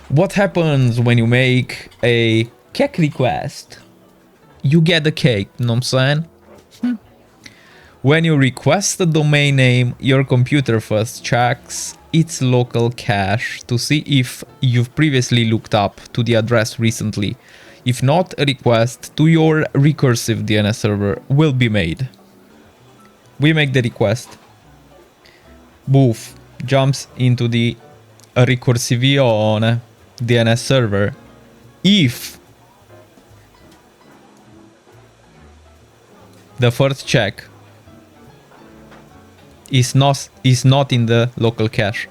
What happens when you make a cake request? You get a cake, you know what I'm saying? When you request a domain name, your computer first checks its local cache to see if you've previously looked up to the address recently. If not, a request to your recursive DNS server will be made. We make the request. Boof jumps into the Recursivione DNS server. If the first check is not in the local cache.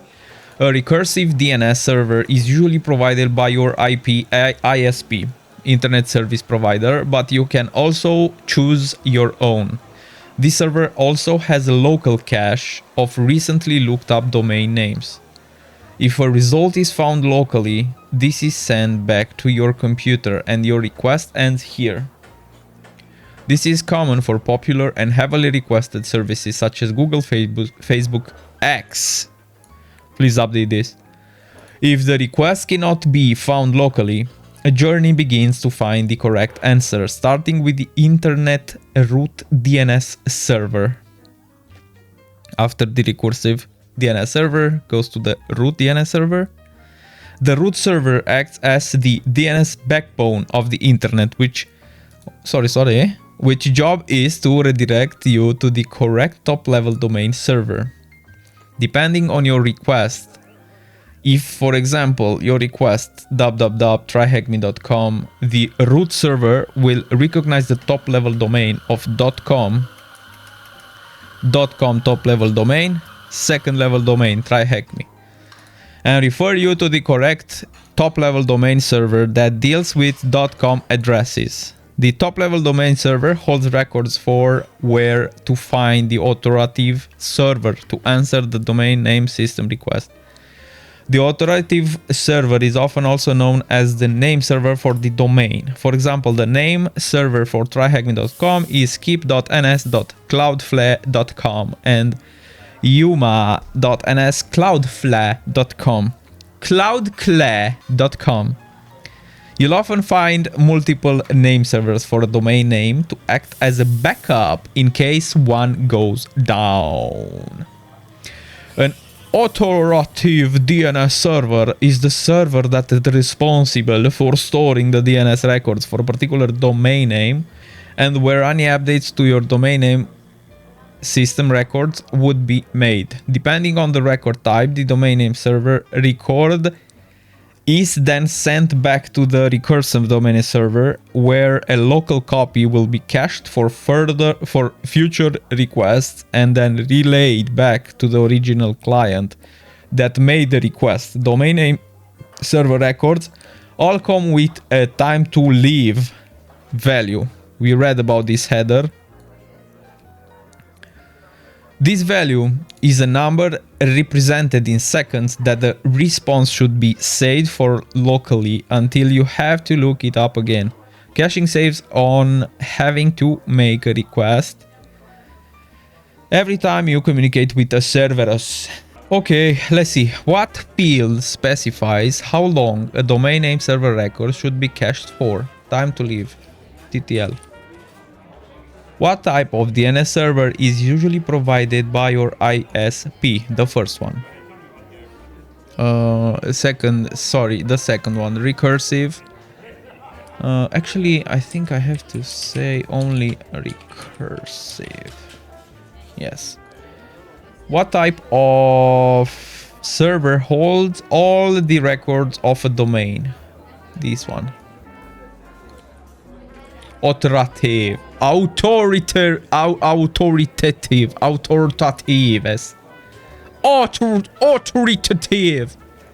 A recursive DNS server is usually provided by your ISP, Internet Service Provider, but you can also choose your own. This server also has a local cache of recently looked up domain names. If a result is found locally, this is sent back to your computer and your request ends here. This is common for popular and heavily requested services such as Google, Facebook, X. Please update this. If the request cannot be found locally, a journey begins to find the correct answer, starting with the Internet Root DNS server. After the recursive DNS server goes to the root DNS server. The root server acts as the DNS backbone of the internet, which job is to redirect you to the correct top-level domain server. Depending on your request, if, for example, your request www.tryhackme.com, the root server will recognize the top-level domain of .com top-level domain, second-level domain, tryhackme, and refer you to the correct top-level domain server that deals with .com addresses. The top-level domain server holds records for where to find the authoritative server to answer the domain name system request. The authoritative server is often also known as the name server for the domain. For example, the name server for tryhackme.com is skip.ns.cloudflare.com and yuma.ns.cloudflare.com. cloudclare.com. You'll often find multiple name servers for a domain name to act as a backup in case one goes down. An authoritative DNS server is the server that is responsible for storing the DNS records for a particular domain name and where any updates to your domain name system records would be made. Depending on the record type, the domain name server record is then sent back to the recursive domain server, where a local copy will be cached for future requests and then relayed back to the original client that made the request. Domain name server records all come with a time to leave value. We read about this header. This value is a number represented in seconds that the response should be saved for locally until you have to look it up again. Caching saves on having to make a request every time you communicate with a Cerberus. Okay, let's see. What field specifies how long a domain name server record should be cached for? Time to leave. TTL. What type of DNS server is usually provided by your ISP? The first one. The second one. Recursive. Actually, I think I have to say only recursive. Yes. What type of server holds all the records of a domain? This one. Authoritative. Authoritative.